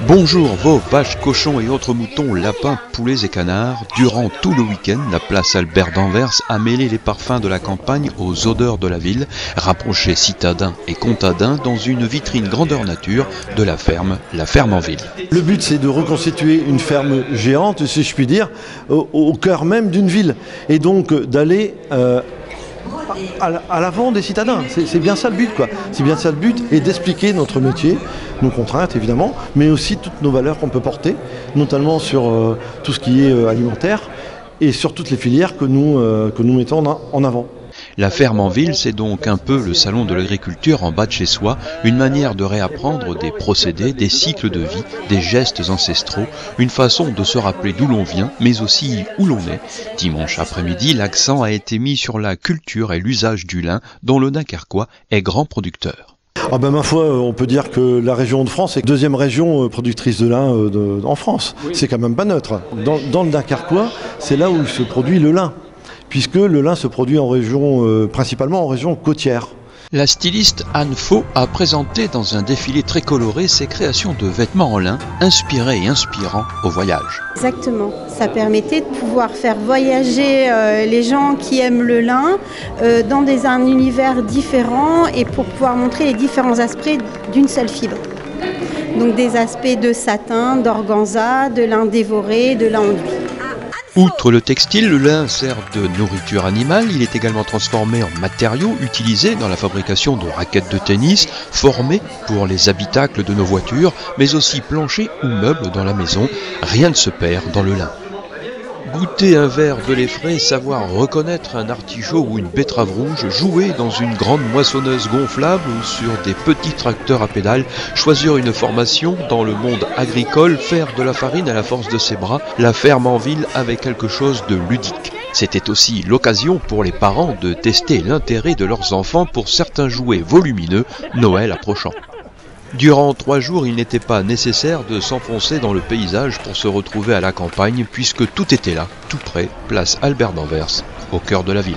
Bonjour veaux, vaches, cochons et autres moutons, lapins, poulets et canards. Durant tout le week-end, la place Albert d'Anvers a mêlé les parfums de la campagne aux odeurs de la ville, rapproché citadins et comtadins dans une vitrine grandeur nature de la ferme en ville. Le but, c'est de reconstituer une ferme géante, si je puis dire, au cœur même d'une ville. Et donc d'aller à l'avant des citadins. C'est bien ça le but, quoi. C'est bien ça le but, et d'expliquer notre métier, nos contraintes évidemment, mais aussi toutes nos valeurs qu'on peut porter, notamment sur tout ce qui est alimentaire et sur toutes les filières que nous mettons en avant. La ferme en ville, c'est donc un peu le salon de l'agriculture en bas de chez soi, une manière de réapprendre des procédés, des cycles de vie, des gestes ancestraux, une façon de se rappeler d'où l'on vient, mais aussi où l'on est. Dimanche après-midi, l'accent a été mis sur la culture et l'usage du lin, dont le Dunkerquois est grand producteur. Ah ben, ma foi, on peut dire que la région de France est la deuxième région productrice de lin en France. Oui. C'est quand même pas neutre. Dans le Dunkerquois, c'est là où se produit le lin, puisque le lin se produit en région, principalement en région côtière. La styliste Anne Faux a présenté dans un défilé très coloré ses créations de vêtements en lin, inspirés et inspirants au voyage. Exactement, ça permettait de pouvoir faire voyager les gens qui aiment le lin dans un univers différent et pour pouvoir montrer les différents aspects d'une seule fibre. Donc des aspects de satin, d'organza, de lin dévoré, de lin enduit. Outre le textile, le lin sert de nourriture animale. Il est également transformé en matériaux utilisés dans la fabrication de raquettes de tennis, formés pour les habitacles de nos voitures, mais aussi planchers ou meubles dans la maison. Rien ne se perd dans le lin. Goûter un verre de lait frais, savoir reconnaître un artichaut ou une betterave rouge, jouer dans une grande moissonneuse gonflable ou sur des petits tracteurs à pédales, choisir une formation dans le monde agricole, faire de la farine à la force de ses bras, la ferme en ville avec quelque chose de ludique. C'était aussi l'occasion pour les parents de tester l'intérêt de leurs enfants pour certains jouets volumineux, Noël approchant. Durant 3 jours, il n'était pas nécessaire de s'enfoncer dans le paysage pour se retrouver à la campagne, puisque tout était là, tout près, place Albert d'Anvers, au cœur de la ville.